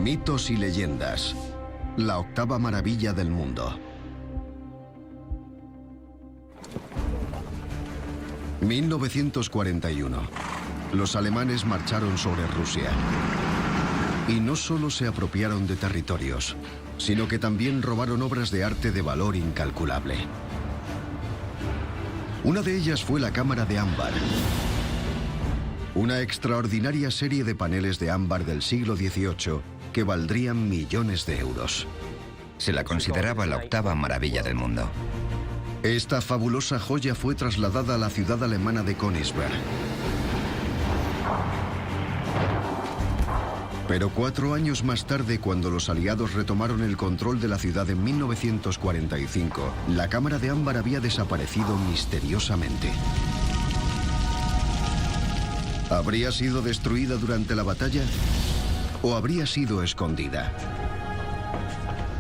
Mitos y leyendas. La octava maravilla del mundo. 1941. Los alemanes marcharon sobre Rusia. Y no solo se apropiaron de territorios, sino que también robaron obras de arte de valor incalculable. Una de ellas fue la cámara de ámbar. Una extraordinaria serie de paneles de ámbar del siglo XVIII que valdrían millones de euros. Se la consideraba la octava maravilla del mundo. Esta fabulosa joya fue trasladada a la ciudad alemana de Königsberg. Pero 4 años más tarde, cuando los aliados retomaron el control de la ciudad en 1945, la cámara de ámbar había desaparecido misteriosamente. ¿Habría sido destruida durante la batalla? ¿O habría sido escondida?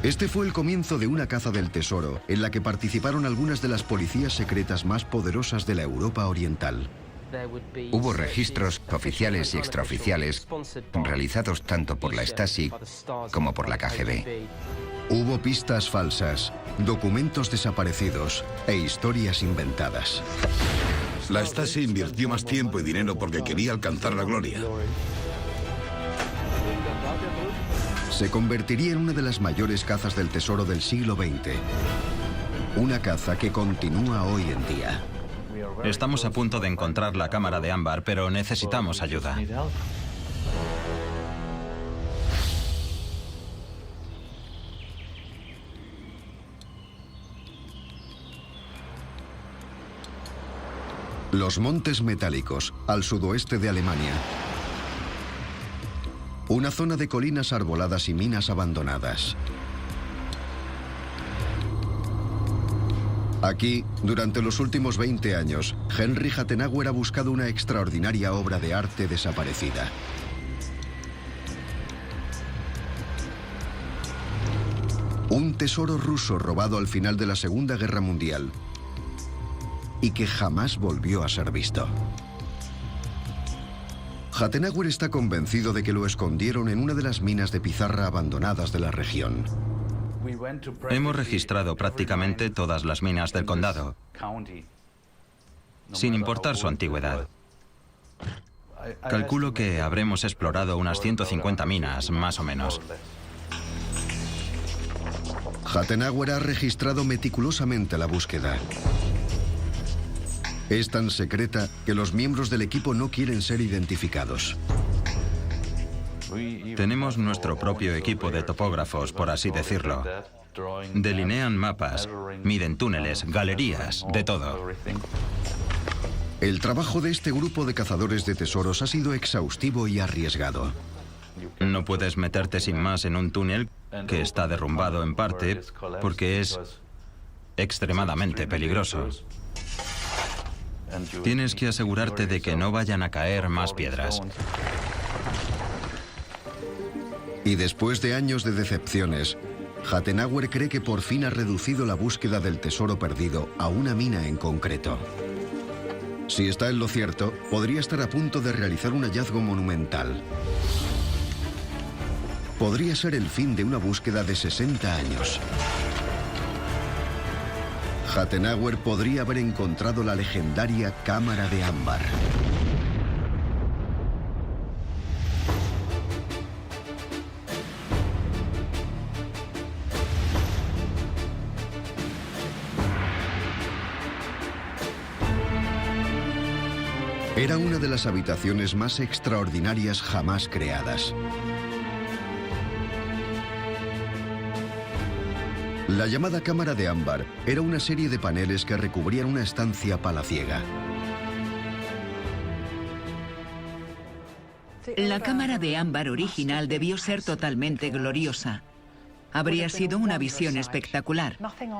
Este fue el comienzo de una caza del tesoro, en la que participaron algunas de las policías secretas más poderosas de la Europa oriental. Hubo registros oficiales y extraoficiales realizados tanto por la Stasi como por la KGB. Hubo pistas falsas, documentos desaparecidos e historias inventadas. La Stasi invirtió más tiempo y dinero porque quería alcanzar la gloria. Se convertiría en una de las mayores cazas del tesoro del siglo XX. Una caza que continúa hoy en día. Estamos a punto de encontrar la cámara de ámbar, pero necesitamos ayuda. Los Montes Metálicos, al sudoeste de Alemania. Una zona de colinas arboladas y minas abandonadas. Aquí, durante los últimos 20 años, Henry Hattenauer ha buscado una extraordinaria obra de arte desaparecida. Un tesoro ruso robado al final de la Segunda Guerra Mundial y que jamás volvió a ser visto. Hattenauer está convencido de que lo escondieron en una de las minas de pizarra abandonadas de la región. Hemos registrado prácticamente todas las minas del condado, sin importar su antigüedad. Calculo que habremos explorado unas 150 minas, más o menos. Hattenauer ha registrado meticulosamente la búsqueda. Es tan secreta que los miembros del equipo no quieren ser identificados. Tenemos nuestro propio equipo de topógrafos, por así decirlo. Delinean mapas, miden túneles, galerías, de todo. El trabajo de este grupo de cazadores de tesoros ha sido exhaustivo y arriesgado. No puedes meterte sin más en un túnel que está derrumbado en parte porque es extremadamente peligroso. Tienes que asegurarte de que no vayan a caer más piedras. Y después de años de decepciones, Hattenauer cree que por fin ha reducido la búsqueda del tesoro perdido a una mina en concreto. Si está en lo cierto, podría estar a punto de realizar un hallazgo monumental. Podría ser el fin de una búsqueda de 60 años. Hattenauer podría haber encontrado la legendaria cámara de ámbar. Era una de las habitaciones más extraordinarias jamás creadas. La llamada cámara de ámbar era una serie de paneles que recubrían una estancia palaciega. La cámara de ámbar original debió ser totalmente gloriosa. Habría sido una visión espectacular.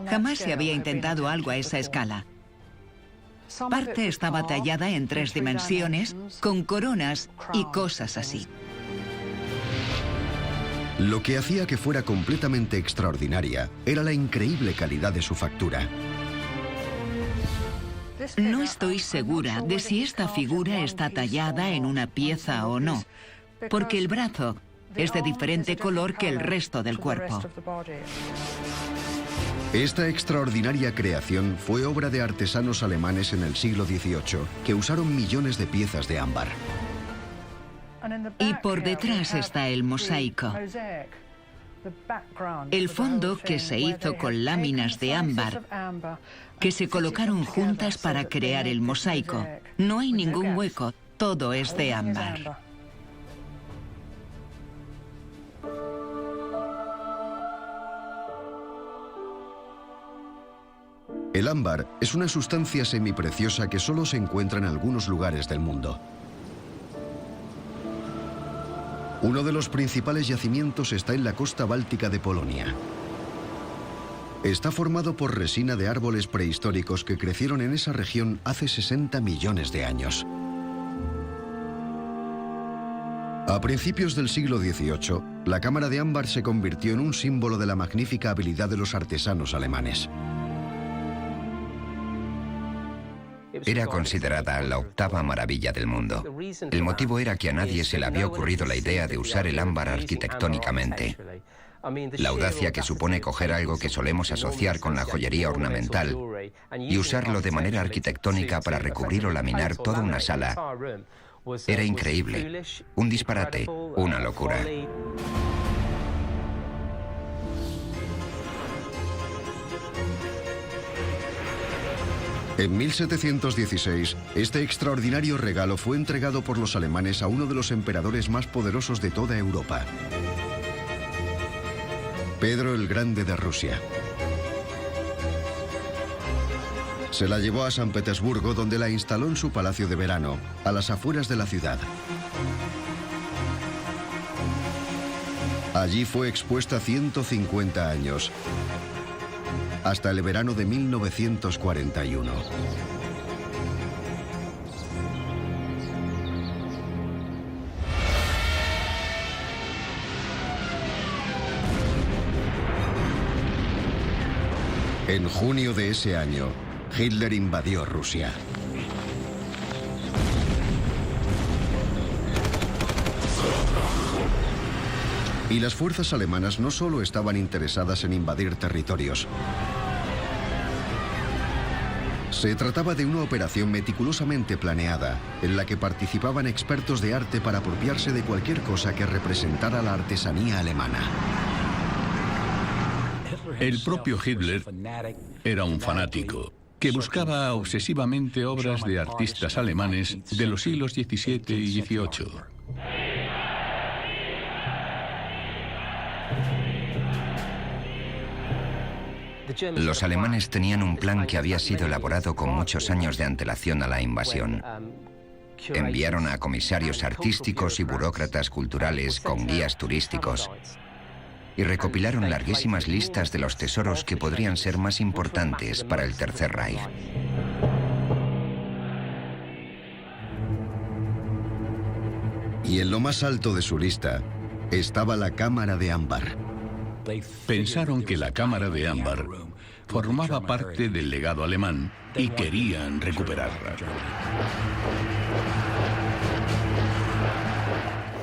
Jamás se había intentado algo a esa escala. Parte estaba tallada en 3 dimensiones, con coronas y cosas así. Lo que hacía que fuera completamente extraordinaria era la increíble calidad de su factura. No estoy segura de si esta figura está tallada en una pieza o no, porque el brazo Es de diferente color que el resto del cuerpo. Esta extraordinaria creación fue obra de artesanos alemanes en el siglo XVIII que usaron millones de piezas de ámbar. Y por detrás está el mosaico. El fondo que se hizo con láminas de ámbar que se colocaron juntas para crear el mosaico. No hay ningún hueco, todo es de ámbar. El ámbar es una sustancia semipreciosa que solo se encuentra en algunos lugares del mundo. Uno de los principales yacimientos está en la costa báltica de Polonia. Está formado por resina de árboles prehistóricos que crecieron en esa región hace 60 millones de años. A principios del siglo XVIII, la cámara de ámbar se convirtió en un símbolo de la magnífica habilidad de los artesanos alemanes. Era considerada la octava maravilla del mundo. El motivo era que a nadie se le había ocurrido la idea de usar el ámbar arquitectónicamente. La audacia que supone coger algo que solemos asociar con la joyería ornamental y usarlo de manera arquitectónica para recubrir o laminar toda una sala era increíble, un disparate, una locura. En 1716, este extraordinario regalo fue entregado por los alemanes a uno de los emperadores más poderosos de toda Europa, Pedro el Grande de Rusia. Se la llevó a San Petersburgo, donde la instaló en su palacio de verano, a las afueras de la ciudad. Allí fue expuesta 150 años, hasta el verano de 1941. En junio de ese año, Hitler invadió Rusia. Y las fuerzas alemanas no solo estaban interesadas en invadir territorios. Se trataba de una operación meticulosamente planeada, en la que participaban expertos de arte para apropiarse de cualquier cosa que representara la artesanía alemana. El propio Hitler era un fanático que buscaba obsesivamente obras de artistas alemanes de los siglos XVII y XVIII. Los alemanes tenían un plan que había sido elaborado con muchos años de antelación a la invasión. Enviaron a comisarios artísticos y burócratas culturales con guías turísticos y recopilaron larguísimas listas de los tesoros que podrían ser más importantes para el Tercer Reich. Y en lo más alto de su lista estaba la cámara de ámbar. Pensaron que la cámara de ámbar formaba parte del legado alemán y querían recuperarla.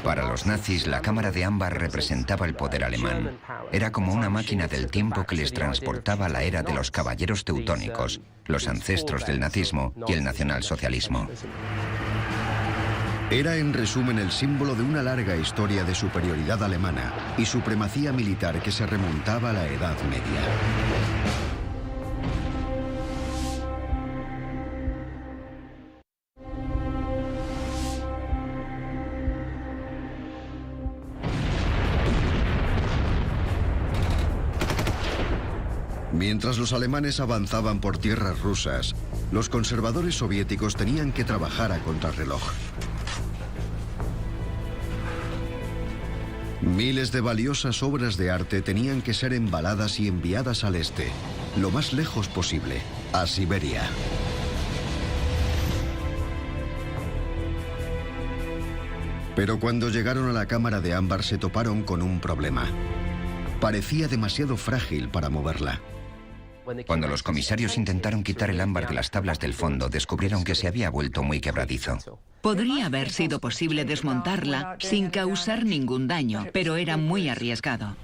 Para los nazis, la cámara de ámbar representaba el poder alemán. Era como una máquina del tiempo que les transportaba a la era de los caballeros teutónicos, los ancestros del nazismo y el nacionalsocialismo. Era, en resumen, el símbolo de una larga historia de superioridad alemana y supremacía militar que se remontaba a la Edad Media. Mientras los alemanes avanzaban por tierras rusas, los conservadores soviéticos tenían que trabajar a contrarreloj. Miles de valiosas obras de arte tenían que ser embaladas y enviadas al este, lo más lejos posible, a Siberia. Pero cuando llegaron a la cámara de ámbar se toparon con un problema. Parecía demasiado frágil para moverla. Cuando los comisarios intentaron quitar el ámbar de las tablas del fondo, descubrieron que se había vuelto muy quebradizo. Podría haber sido posible desmontarla sin causar ningún daño, pero era muy arriesgado.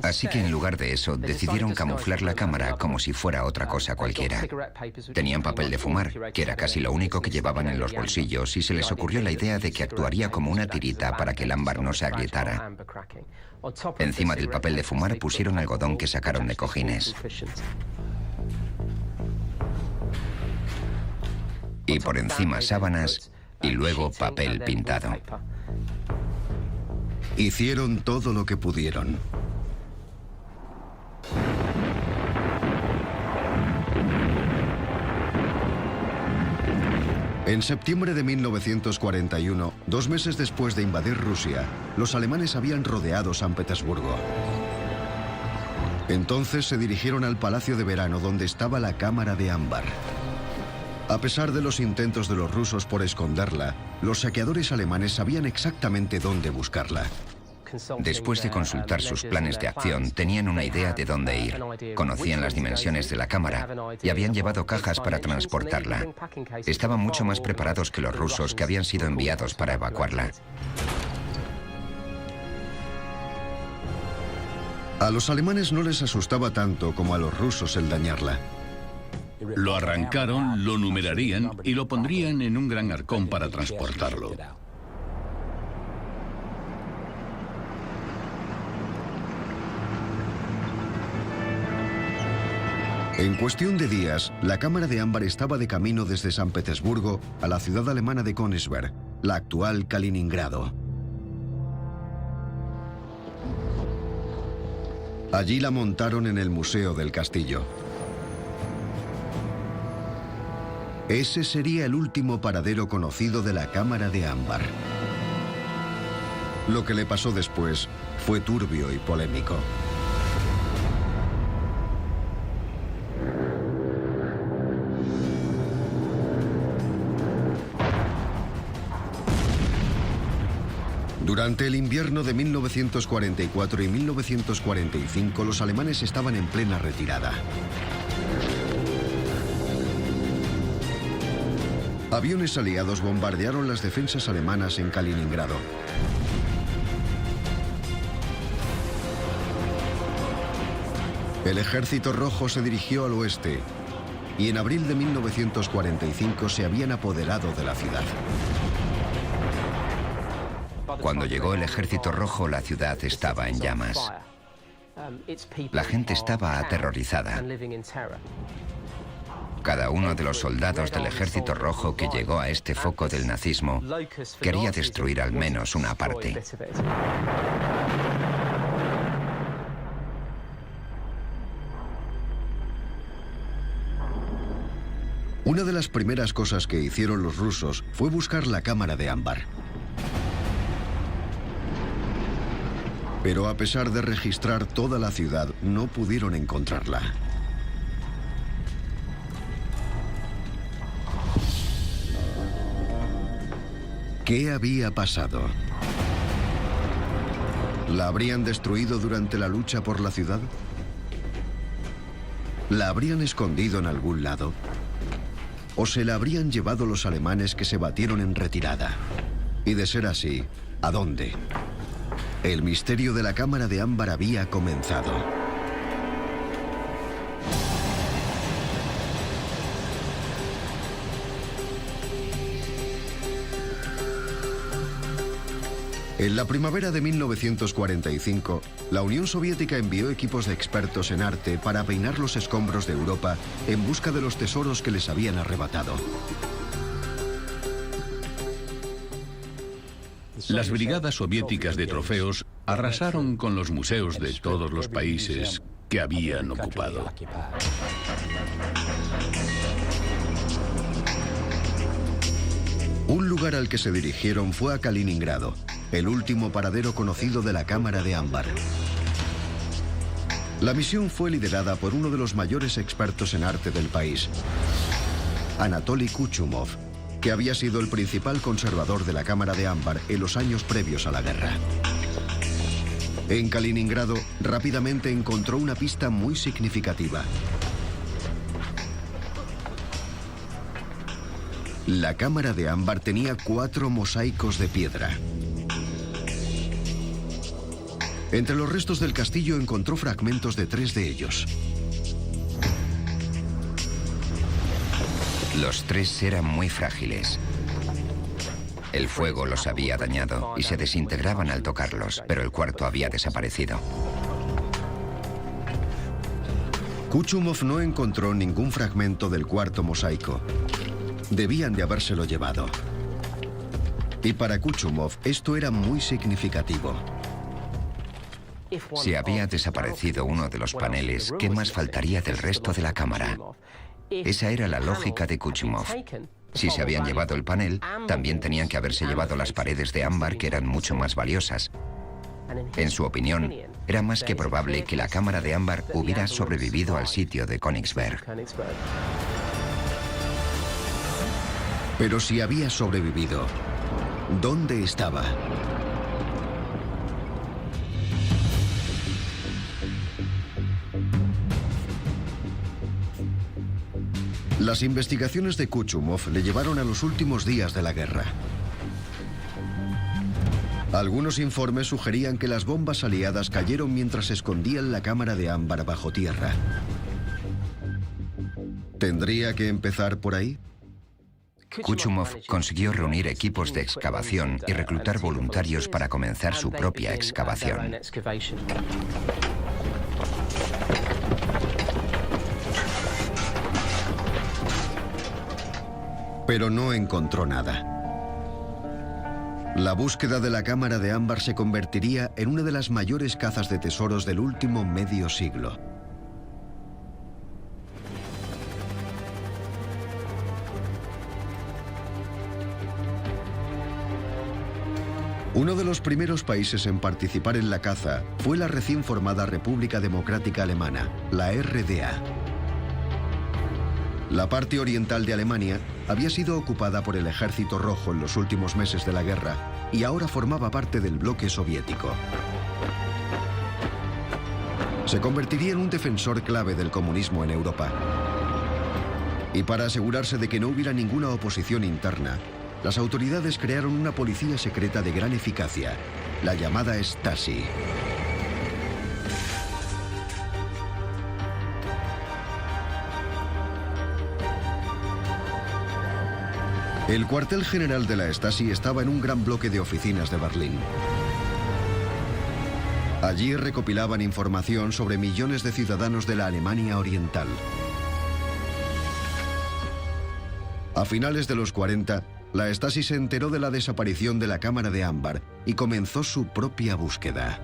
Así que en lugar de eso, decidieron camuflar la cámara como si fuera otra cosa cualquiera. Tenían papel de fumar, que era casi lo único que llevaban en los bolsillos, y se les ocurrió la idea de que actuaría como una tirita para que el ámbar no se agrietara. Encima del papel de fumar pusieron algodón que sacaron de cojines. Y por encima sábanas y luego papel pintado. Hicieron todo lo que pudieron. En septiembre de 1941, 2 meses después de invadir Rusia, los alemanes habían rodeado San Petersburgo. Entonces se dirigieron al Palacio de Verano, donde estaba la cámara de ámbar. A pesar de los intentos de los rusos por esconderla, los saqueadores alemanes sabían exactamente dónde buscarla. Después de consultar sus planes de acción, tenían una idea de dónde ir. Conocían las dimensiones de la cámara y habían llevado cajas para transportarla. Estaban mucho más preparados que los rusos, que habían sido enviados para evacuarla. A los alemanes no les asustaba tanto como a los rusos el dañarla. Lo arrancaron, lo numerarían y lo pondrían en un gran arcón para transportarlo. En cuestión de días, la cámara de ámbar estaba de camino desde San Petersburgo a la ciudad alemana de Königsberg, la actual Kaliningrado. Allí la montaron en el Museo del Castillo. Ese sería el último paradero conocido de la cámara de ámbar. Lo que le pasó después fue turbio y polémico. Durante el invierno de 1944 y 1945, los alemanes estaban en plena retirada. Aviones aliados bombardearon las defensas alemanas en Kaliningrado. El Ejército Rojo se dirigió al oeste y en abril de 1945 se habían apoderado de la ciudad. Cuando llegó el Ejército Rojo, la ciudad estaba en llamas. La gente estaba aterrorizada. Cada uno de los soldados del Ejército Rojo que llegó a este foco del nazismo quería destruir al menos una parte. Una de las primeras cosas que hicieron los rusos fue buscar la cámara de ámbar. Pero a pesar de registrar toda la ciudad, no pudieron encontrarla. ¿Qué había pasado? ¿La habrían destruido durante la lucha por la ciudad? ¿La habrían escondido en algún lado? ¿O se la habrían llevado los alemanes que se batieron en retirada? Y de ser así, ¿a dónde? El misterio de la cámara de ámbar había comenzado. En la primavera de 1945, la Unión Soviética envió equipos de expertos en arte para peinar los escombros de Europa en busca de los tesoros que les habían arrebatado. Las brigadas soviéticas de trofeos arrasaron con los museos de todos los países que habían ocupado. Un lugar al que se dirigieron fue a Kaliningrado, el último paradero conocido de la cámara de ámbar. La misión fue liderada por uno de los mayores expertos en arte del país, Anatoly Kuchumov, que había sido el principal conservador de la cámara de ámbar en los años previos a la guerra. En Kaliningrado, rápidamente encontró una pista muy significativa. La cámara de ámbar tenía 4 mosaicos de piedra. Entre los restos del castillo encontró fragmentos de 3 de ellos. Los 3 eran muy frágiles. El fuego los había dañado y se desintegraban al tocarlos, pero el cuarto había desaparecido. Kuchumov no encontró ningún fragmento del cuarto mosaico. Debían de habérselo llevado. Y para Kuchumov esto era muy significativo. Si había desaparecido uno de los paneles, ¿qué más faltaría del resto de la cámara? Esa era la lógica de Kuchumov. Si se habían llevado el panel, también tenían que haberse llevado las paredes de ámbar, que eran mucho más valiosas. En su opinión, era más que probable que la cámara de ámbar hubiera sobrevivido al sitio de Königsberg. Pero si había sobrevivido, ¿dónde estaba? Las investigaciones de Kuchumov le llevaron a los últimos días de la guerra. Algunos informes sugerían que las bombas aliadas cayeron mientras escondían la cámara de ámbar bajo tierra. ¿Tendría que empezar por ahí? Kuchumov consiguió reunir equipos de excavación y reclutar voluntarios para comenzar su propia excavación. Pero no encontró nada. La búsqueda de la cámara de ámbar se convertiría en una de las mayores cazas de tesoros del último medio siglo. Uno de los primeros países en participar en la caza fue la recién formada República Democrática Alemana, la RDA. La parte oriental de Alemania había sido ocupada por el Ejército Rojo en los últimos meses de la guerra y ahora formaba parte del bloque soviético. Se convertiría en un defensor clave del comunismo en Europa. Y para asegurarse de que no hubiera ninguna oposición interna, las autoridades crearon una policía secreta de gran eficacia, la llamada Stasi. El cuartel general de la Stasi estaba en un gran bloque de oficinas de Berlín. Allí recopilaban información sobre millones de ciudadanos de la Alemania Oriental. A finales de los 40, la Stasi se enteró de la desaparición de la cámara de ámbar y comenzó su propia búsqueda.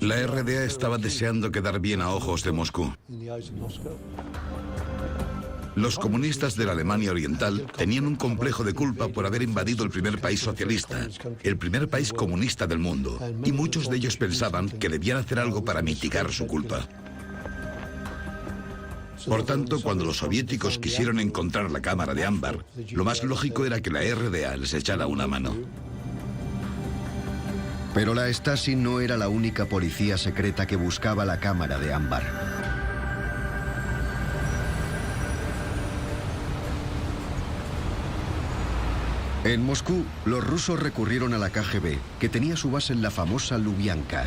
La RDA estaba deseando quedar bien a ojos de Moscú. Los comunistas de la Alemania Oriental tenían un complejo de culpa por haber invadido el primer país socialista, el primer país comunista del mundo, y muchos de ellos pensaban que debían hacer algo para mitigar su culpa. Por tanto, cuando los soviéticos quisieron encontrar la cámara de ámbar, lo más lógico era que la RDA les echara una mano. Pero la Stasi no era la única policía secreta que buscaba la cámara de ámbar. En Moscú, los rusos recurrieron a la KGB, que tenía su base en la famosa Lubyanka.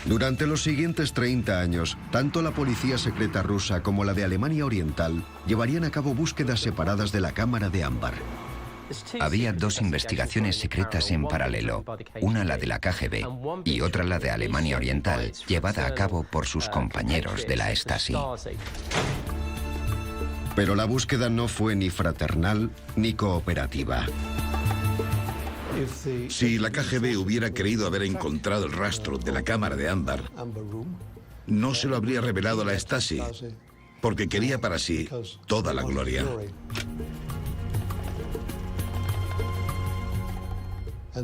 Durante los siguientes 30 años, tanto la policía secreta rusa como la de Alemania Oriental llevarían a cabo búsquedas separadas de la cámara de ámbar. Había 2 investigaciones secretas en paralelo, una la de la KGB y otra la de Alemania Oriental, llevada a cabo por sus compañeros de la Stasi. Pero la búsqueda no fue ni fraternal ni cooperativa. Si la KGB hubiera creído haber encontrado el rastro de la cámara de ámbar, no se lo habría revelado a la Stasi, porque quería para sí toda la gloria.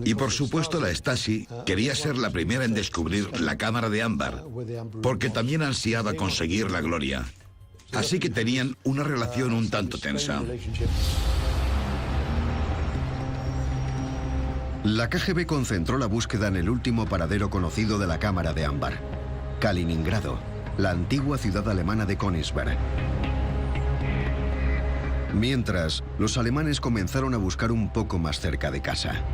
Y por supuesto la Stasi quería ser la primera en descubrir la cámara de ámbar, porque también ansiaba conseguir la gloria. Así que tenían una relación un tanto tensa. La KGB concentró la búsqueda en el último paradero conocido de la cámara de ámbar, Kaliningrado, la antigua ciudad alemana de Königsberg. Mientras, los alemanes comenzaron a buscar un poco más cerca de casa.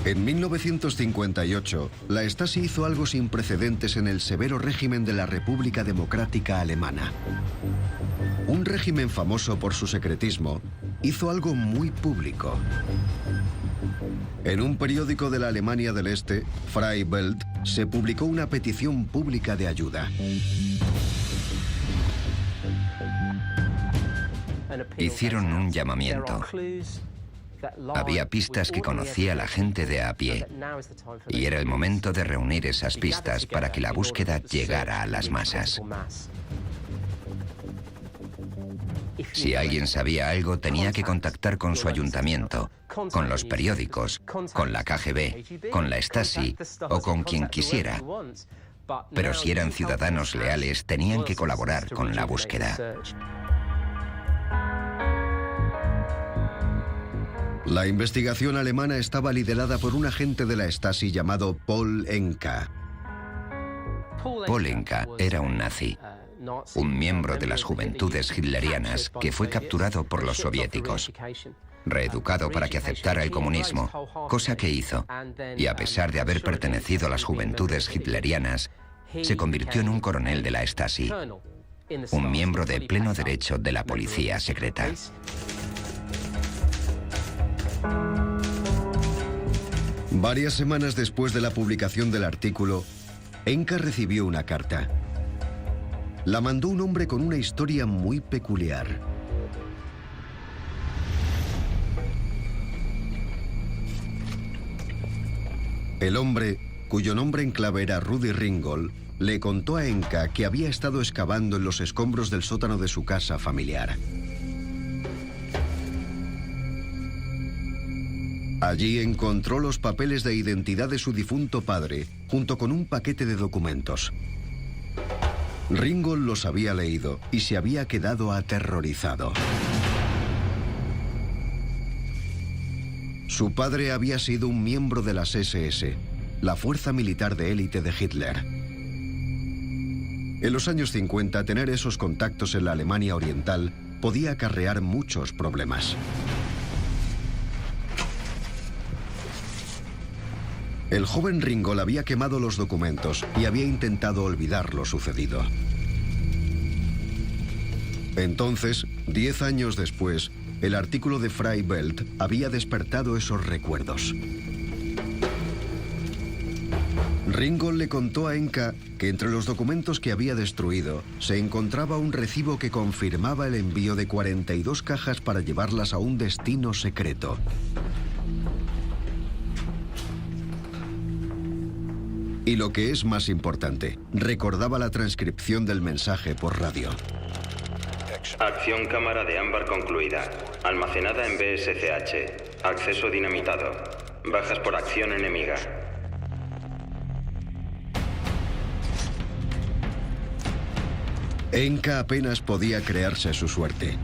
En 1958, la Stasi hizo algo sin precedentes en el severo régimen de la República Democrática Alemana. Un régimen famoso por su secretismo hizo algo muy público. En un periódico de la Alemania del Este, Freie Welt, se publicó una petición pública de ayuda. Hicieron un llamamiento. Había pistas que conocía la gente de a pie, y era el momento de reunir esas pistas para que la búsqueda llegara a las masas. Si alguien sabía algo, tenía que contactar con su ayuntamiento, con los periódicos, con la KGB, con la Stasi o con quien quisiera. Pero si eran ciudadanos leales, tenían que colaborar con la búsqueda. La investigación alemana estaba liderada por un agente de la Stasi llamado Paul Enka. Paul Enka era un nazi, un miembro de las juventudes hitlerianas que fue capturado por los soviéticos, reeducado para que aceptara el comunismo, cosa que hizo, y a pesar de haber pertenecido a las juventudes hitlerianas, se convirtió en un coronel de la Stasi, un miembro de pleno derecho de la policía secreta. Varias semanas después de la publicación del artículo, Enka recibió una carta. La mandó un hombre con una historia muy peculiar. El hombre, cuyo nombre en clave era Rudi Ringgold, le contó a Enka que había estado excavando en los escombros del sótano de su casa familiar. Allí encontró los papeles de identidad de su difunto padre, junto con un paquete de documentos. Ringgold los había leído y se había quedado aterrorizado. Su padre había sido un miembro de las SS, la fuerza militar de élite de Hitler. En los años 50, tener esos contactos en la Alemania Oriental podía acarrear muchos problemas. El joven Ringgold había quemado los documentos y había intentado olvidar lo sucedido. Entonces, 10 años después, el artículo de Freie Welt había despertado esos recuerdos. Ringgold le contó a Enka que entre los documentos que había destruido se encontraba un recibo que confirmaba el envío de 42 cajas para llevarlas a un destino secreto. Y lo que es más importante, recordaba la transcripción del mensaje por radio. Acción cámara de ámbar concluida. Almacenada en BSCH. Acceso dinamitado. Bajas por acción enemiga. Enka apenas podía creerse su suerte.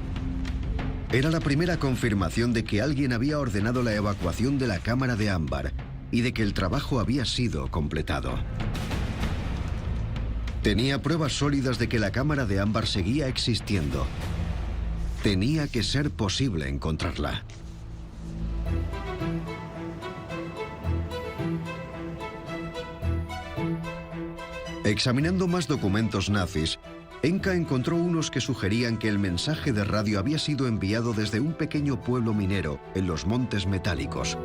Era la primera confirmación de que alguien había ordenado la evacuación de la cámara de ámbar y de que el trabajo había sido completado. Tenía pruebas sólidas de que la cámara de ámbar seguía existiendo. Tenía que ser posible encontrarla. Examinando más documentos nazis, Enka encontró unos que sugerían que el mensaje de radio había sido enviado desde un pequeño pueblo minero en los Montes Metálicos.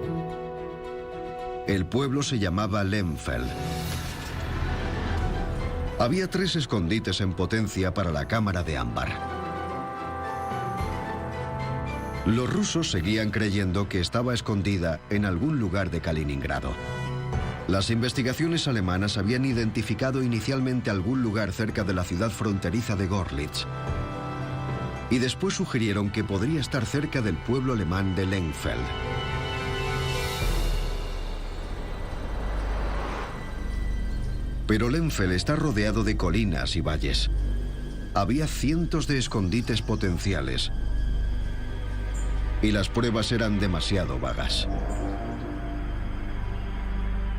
El pueblo se llamaba Lehmfeld. Había 3 escondites en potencia para la cámara de ámbar. Los rusos seguían creyendo que estaba escondida en algún lugar de Kaliningrado. Las investigaciones alemanas habían identificado inicialmente algún lugar cerca de la ciudad fronteriza de Görlitz. Y después sugirieron que podría estar cerca del pueblo alemán de Lehmfeld. Pero Lehmfeld está rodeado de colinas y valles. había cientos de escondites potenciales y las pruebas eran demasiado vagas.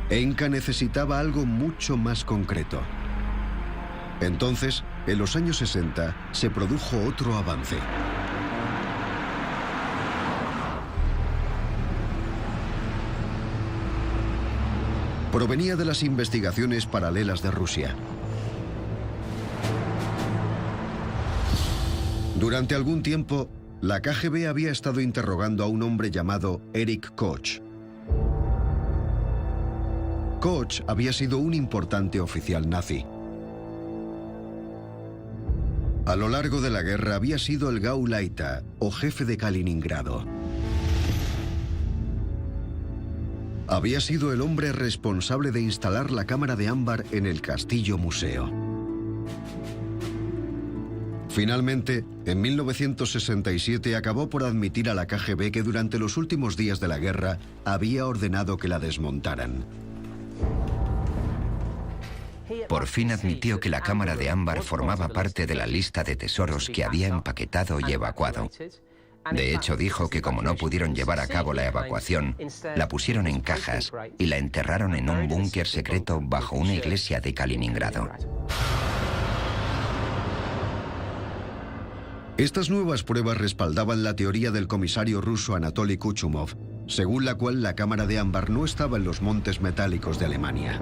Enka necesitaba algo mucho más concreto. Entonces, en los años 60, se produjo otro avance. Provenía de las investigaciones paralelas de Rusia. Durante algún tiempo, la KGB había estado interrogando a un hombre llamado Erich Koch. Koch había sido un importante oficial nazi. A lo largo de la guerra había sido el Gauleiter, o jefe de Kaliningrado. Había sido el hombre responsable de instalar la cámara de ámbar en el Castillo Museo. Finalmente, en 1967 acabó por admitir a la KGB que durante los últimos días de la guerra había ordenado que la desmontaran. Por fin admitió que la cámara de ámbar formaba parte de la lista de tesoros que había empaquetado y evacuado. De hecho, dijo que como no pudieron llevar a cabo la evacuación, la pusieron en cajas y la enterraron en un búnker secreto bajo una iglesia de Kaliningrado. Estas nuevas pruebas respaldaban la teoría del comisario ruso Anatoly Kuchumov, según la cual la cámara de ámbar no estaba en los montes metálicos de Alemania.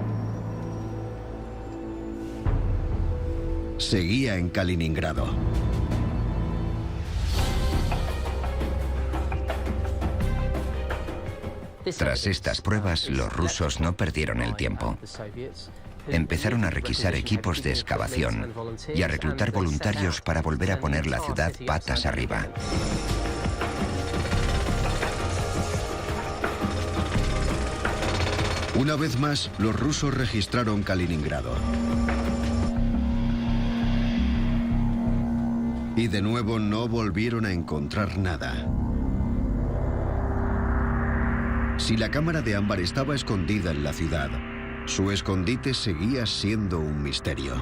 Seguía en Kaliningrado. Tras estas pruebas, los rusos no perdieron el tiempo. Empezaron a requisar equipos de excavación y a reclutar voluntarios para volver a poner la ciudad patas arriba. Una vez más, los rusos registraron Kaliningrado. Y de nuevo no volvieron a encontrar nada. Si la cámara de ámbar estaba escondida en la ciudad, su escondite seguía siendo un misterio.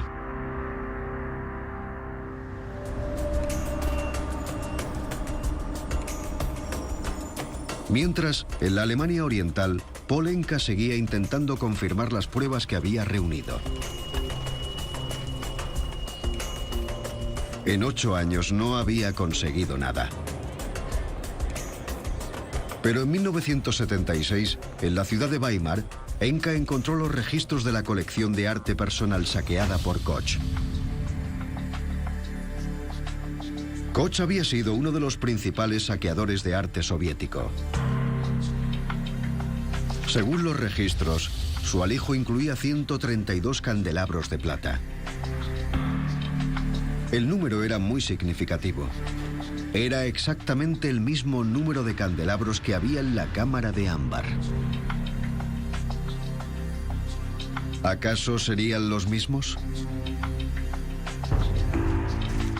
Mientras, en la Alemania Oriental, Paul Enka seguía intentando confirmar las pruebas que había reunido. En 8 años no había conseguido nada. Pero en 1976, en la ciudad de Weimar, Enka encontró los registros de la colección de arte personal saqueada por Koch. Koch había sido uno de los principales saqueadores de arte soviético. Según los registros, su alijo incluía 132 candelabros de plata. El número era muy significativo. Era exactamente el mismo número de candelabros que había en la cámara de ámbar. ¿Acaso serían los mismos?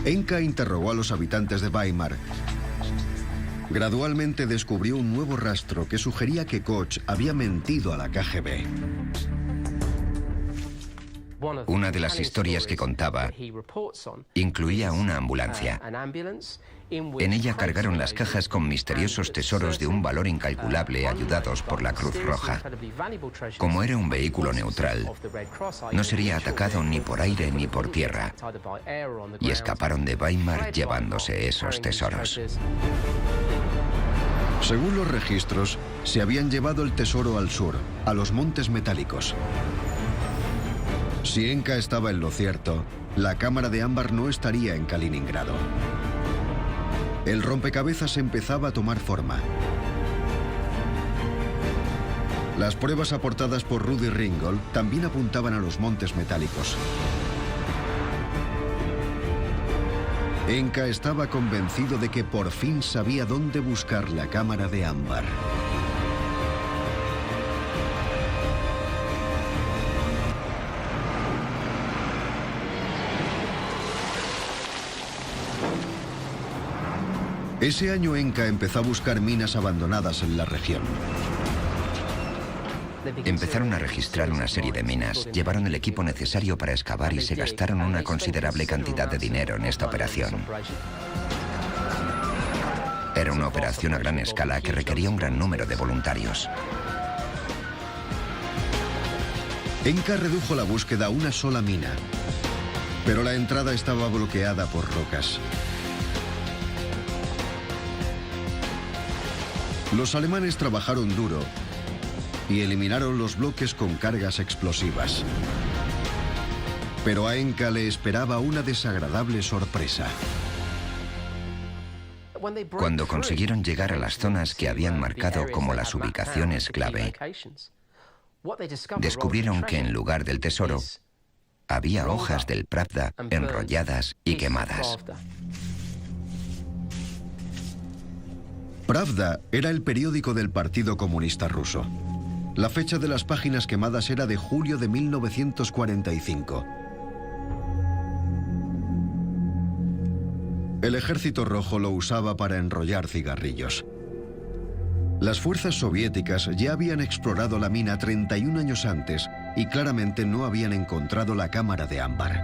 Enka interrogó a los habitantes de Weimar. Gradualmente descubrió un nuevo rastro que sugería que Koch había mentido a la KGB. Una de las historias que contaba incluía una ambulancia. En ella cargaron las cajas con misteriosos tesoros de un valor incalculable ayudados por la Cruz Roja. Como era un vehículo neutral, no sería atacado ni por aire ni por tierra, y escaparon de Weimar llevándose esos tesoros. Según los registros, se habían llevado el tesoro al sur, a los Montes Metálicos. Si Enka estaba en lo cierto, la cámara de ámbar no estaría en Kaliningrado. El rompecabezas empezaba a tomar forma. Las pruebas aportadas por Rudi Ringgold también apuntaban a los Montes Metálicos. Enka estaba convencido de que por fin sabía dónde buscar la cámara de ámbar. Ese año Enka empezó a buscar minas abandonadas en la región. Empezaron a registrar una serie de minas, llevaron el equipo necesario para excavar y se gastaron una considerable cantidad de dinero en esta operación. Era una operación a gran escala que requería un gran número de voluntarios. Enka redujo la búsqueda a una sola mina, pero la entrada estaba bloqueada por rocas. Los alemanes trabajaron duro y eliminaron los bloques con cargas explosivas. Pero a Enka le esperaba una desagradable sorpresa. Cuando consiguieron llegar a las zonas que habían marcado como las ubicaciones clave, descubrieron que en lugar del tesoro había hojas del Pravda enrolladas y quemadas. Pravda era el periódico del Partido Comunista Ruso. La fecha de las páginas quemadas era de julio de 1945. El Ejército Rojo lo usaba para enrollar cigarrillos. Las fuerzas soviéticas ya habían explorado la mina 31 años antes y claramente no habían encontrado la cámara de ámbar.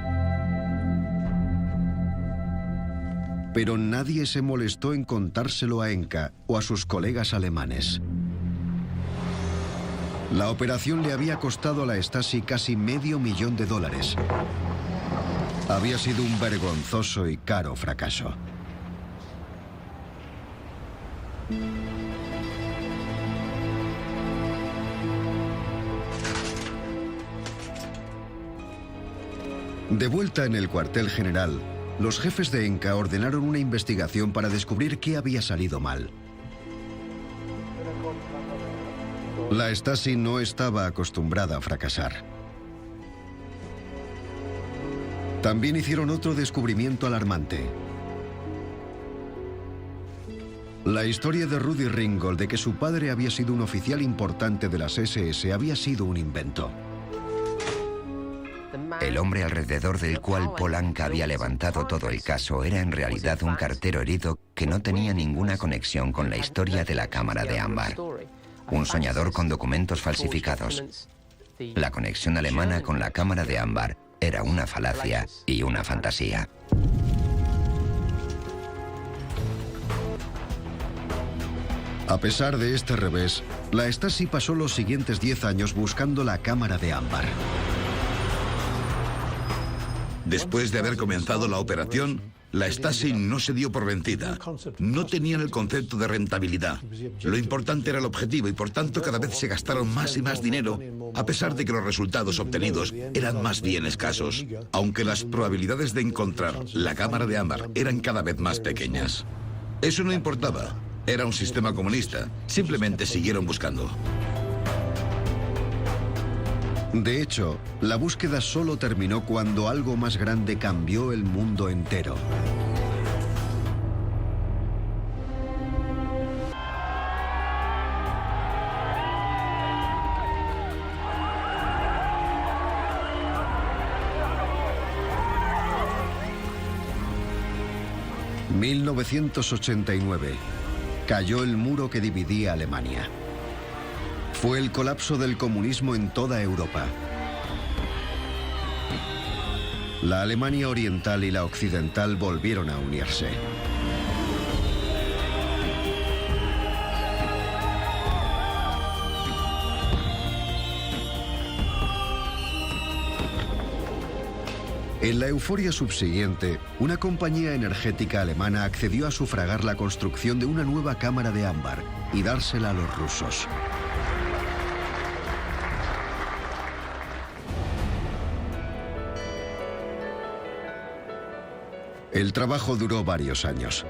Pero nadie se molestó en contárselo a Enka o a sus colegas alemanes. La operación le había costado a la Stasi casi $500,000. Había sido un vergonzoso y caro fracaso. De vuelta en el cuartel general, los jefes de Enka ordenaron una investigación para descubrir qué había salido mal. La Stasi no estaba acostumbrada a fracasar. También hicieron otro descubrimiento alarmante. La historia de Rudi Ringgold de que su padre había sido un oficial importante de las SS había sido un invento. El hombre alrededor del cual Paul Anka había levantado todo el caso era en realidad un cartero herido que no tenía ninguna conexión con la historia de la cámara de ámbar. Un soñador con documentos falsificados. La conexión alemana con la cámara de ámbar era una falacia y una fantasía. A pesar de este revés, la Stasi pasó los siguientes 10 años buscando la cámara de ámbar. Después de haber comenzado la operación, la Stasi no se dio por vencida. No tenían el concepto de rentabilidad. Lo importante era el objetivo y por tanto cada vez se gastaron más y más dinero, a pesar de que los resultados obtenidos eran más bien escasos, aunque las probabilidades de encontrar la cámara de ámbar eran cada vez más pequeñas. Eso no importaba. Era un sistema comunista. Simplemente siguieron buscando. De hecho, la búsqueda solo terminó cuando algo más grande cambió el mundo entero. En 1989, cayó el muro que dividía Alemania. Fue el colapso del comunismo en toda Europa. La Alemania oriental y la occidental volvieron a unirse. En la euforia subsiguiente, una compañía energética alemana accedió a sufragar la construcción de una nueva cámara de ámbar y dársela a los rusos. El trabajo duró varios años.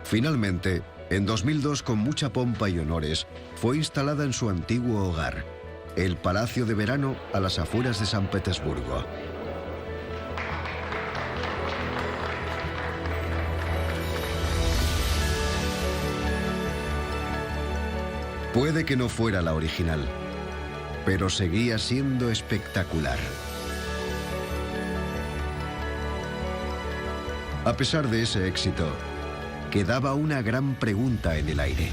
Finalmente, en 2002, con mucha pompa y honores, fue instalada en su antiguo hogar, el Palacio de Verano a las afueras de San Petersburgo. Puede que no fuera la original, pero seguía siendo espectacular. A pesar de ese éxito, quedaba una gran pregunta en el aire.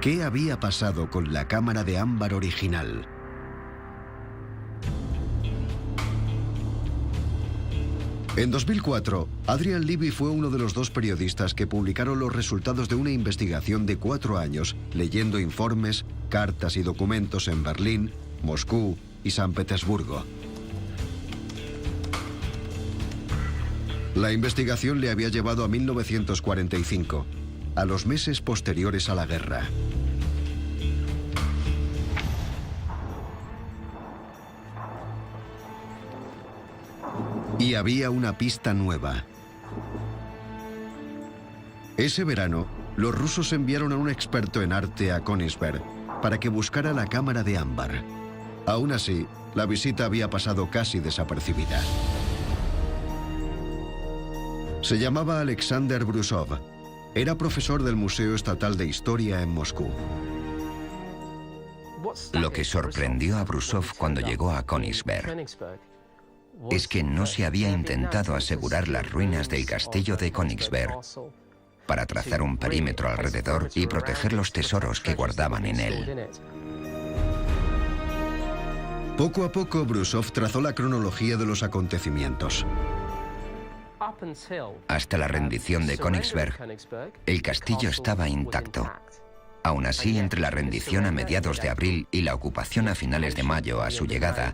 ¿Qué había pasado con la cámara de ámbar original? En 2004, Adrian Levy fue uno de los 2 periodistas que publicaron los resultados de una investigación de 4 años, leyendo informes, cartas y documentos en Berlín, Moscú y San Petersburgo. La investigación le había llevado a 1945, a los meses posteriores a la guerra. Y había una pista nueva. Ese verano, los rusos enviaron a un experto en arte a Königsberg para que buscara la cámara de ámbar. Aún así, la visita había pasado casi desapercibida. Se llamaba Alexander Brusov. Era profesor del Museo Estatal de Historia en Moscú. Lo que sorprendió a Brusov cuando llegó a Königsberg es que no se había intentado asegurar las ruinas del castillo de Königsberg para trazar un perímetro alrededor y proteger los tesoros que guardaban en él. Poco a poco, Brusov trazó la cronología de los acontecimientos. Hasta la rendición de Königsberg, el castillo estaba intacto. Aún así, entre la rendición a mediados de abril y la ocupación a finales de mayo a su llegada,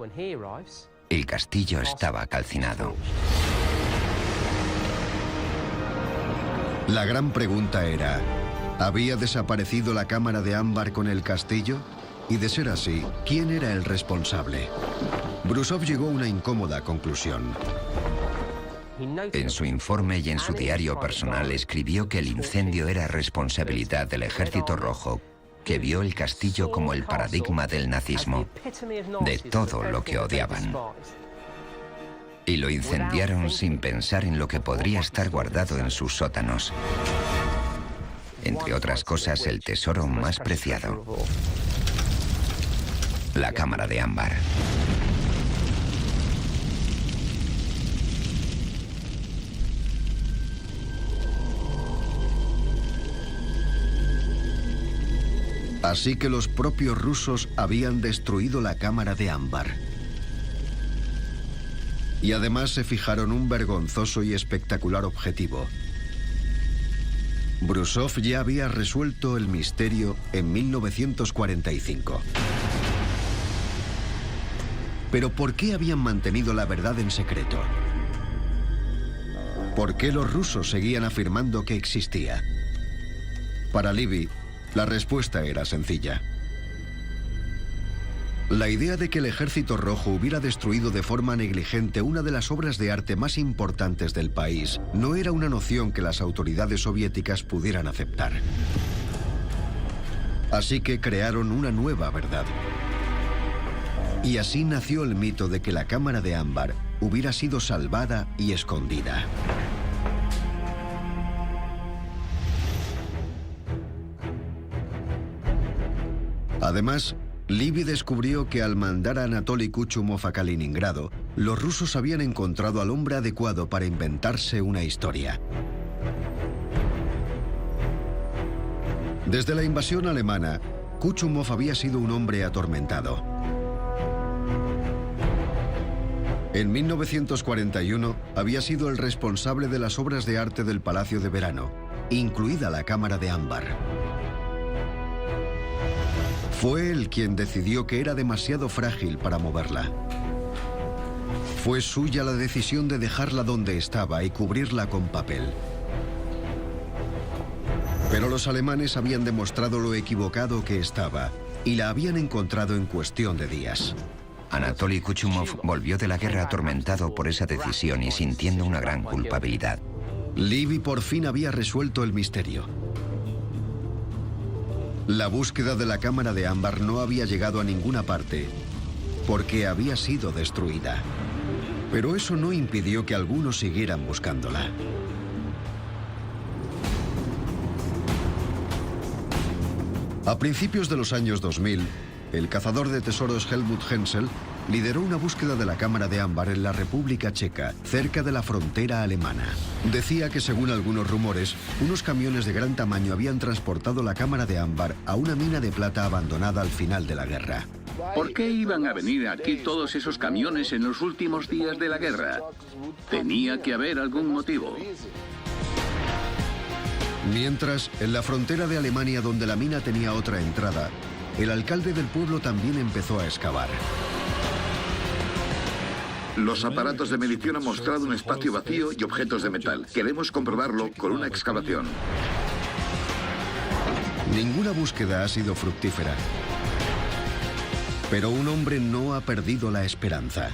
el castillo estaba calcinado. La gran pregunta era, ¿había desaparecido la cámara de ámbar con el castillo? Y de ser así, ¿quién era el responsable? Brusov llegó a una incómoda conclusión. En su informe y en su diario personal escribió que el incendio era responsabilidad del Ejército Rojo, que vio el castillo como el paradigma del nazismo, de todo lo que odiaban. Y lo incendiaron sin pensar en lo que podría estar guardado en sus sótanos. Entre otras cosas, el tesoro más preciado: la cámara de ámbar. Así que los propios rusos habían destruido la cámara de ámbar. Y además se fijaron un vergonzoso y espectacular objetivo. Brusov ya había resuelto el misterio en 1945. Pero ¿por qué habían mantenido la verdad en secreto? ¿Por qué los rusos seguían afirmando que existía? Para Levy, la respuesta era sencilla. La idea de que el Ejército Rojo hubiera destruido de forma negligente una de las obras de arte más importantes del país no era una noción que las autoridades soviéticas pudieran aceptar. Así que crearon una nueva verdad. Y así nació el mito de que la cámara de ámbar hubiera sido salvada y escondida. Además, Levy descubrió que al mandar a Anatoly Kuchumov a Kaliningrado, los rusos habían encontrado al hombre adecuado para inventarse una historia. Desde la invasión alemana, Kuchumov había sido un hombre atormentado. En 1941 había sido el responsable de las obras de arte del Palacio de Verano, incluida la cámara de ámbar. Fue él quien decidió que era demasiado frágil para moverla. Fue suya la decisión de dejarla donde estaba y cubrirla con papel. Pero los alemanes habían demostrado lo equivocado que estaba y la habían encontrado en cuestión de días. Anatoly Kuchumov volvió de la guerra atormentado por esa decisión y sintiendo una gran culpabilidad. Levy por fin había resuelto el misterio. La búsqueda de la cámara de ámbar no había llegado a ninguna parte porque había sido destruida. Pero eso no impidió que algunos siguieran buscándola. A principios de los años 2000, el cazador de tesoros Helmut Hensel lideró una búsqueda de la cámara de ámbar en la República Checa, cerca de la frontera alemana. Decía que, según algunos rumores, unos camiones de gran tamaño habían transportado la cámara de ámbar a una mina de plata abandonada al final de la guerra. ¿Por qué iban a venir aquí todos esos camiones en los últimos días de la guerra? Tenía que haber algún motivo. Mientras, en la frontera de Alemania, donde la mina tenía otra entrada, el alcalde del pueblo también empezó a excavar. Los aparatos de medición han mostrado un espacio vacío y objetos de metal. Queremos comprobarlo con una excavación. Ninguna búsqueda ha sido fructífera. Pero un hombre no ha perdido la esperanza.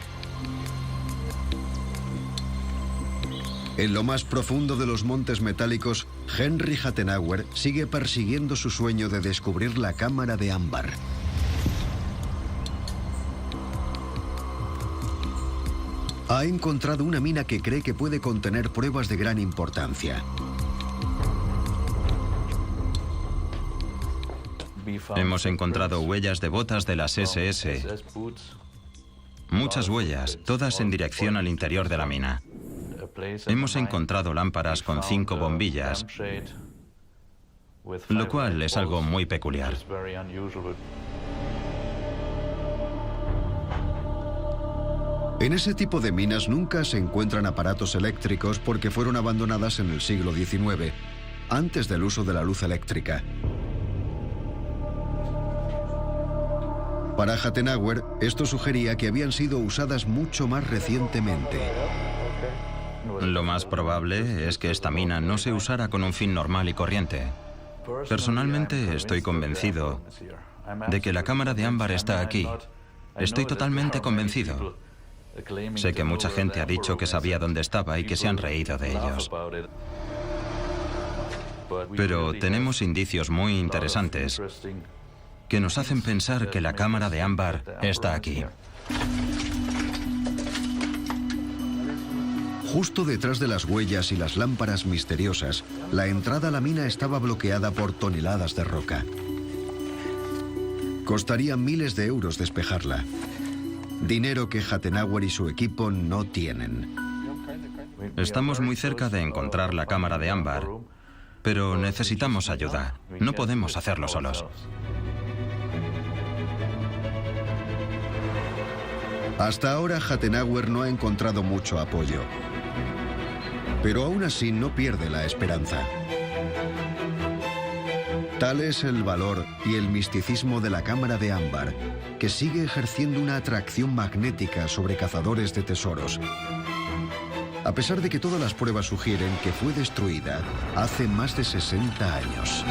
En lo más profundo de los montes metálicos, Henry Hattenauer sigue persiguiendo su sueño de descubrir la cámara de ámbar. Ha encontrado una mina que cree que puede contener pruebas de gran importancia. Hemos encontrado huellas de botas de las SS. Muchas huellas, todas en dirección al interior de la mina. Hemos encontrado lámparas con 5 bombillas, lo cual es algo muy peculiar. En ese tipo de minas nunca se encuentran aparatos eléctricos porque fueron abandonadas en el siglo XIX, antes del uso de la luz eléctrica. Para Hattenauer, esto sugería que habían sido usadas mucho más recientemente. Lo más probable es que esta mina no se usara con un fin normal y corriente. Personalmente estoy convencido de que la cámara de ámbar está aquí. Estoy totalmente convencido. Sé que mucha gente ha dicho que sabía dónde estaba y que se han reído de ellos. Pero tenemos indicios muy interesantes que nos hacen pensar que la cámara de ámbar está aquí. Justo detrás de las huellas y las lámparas misteriosas, la entrada a la mina estaba bloqueada por toneladas de roca. Costaría miles de euros despejarla. Dinero que Hattenauer y su equipo no tienen. Estamos muy cerca de encontrar la cámara de ámbar, pero necesitamos ayuda. No podemos hacerlo solos. Hasta ahora Hattenauer no ha encontrado mucho apoyo. Pero aún así no pierde la esperanza. Tal es el valor y el misticismo de la cámara de ámbar, que sigue ejerciendo una atracción magnética sobre cazadores de tesoros. A pesar de que todas las pruebas sugieren que fue destruida hace más de 60 años.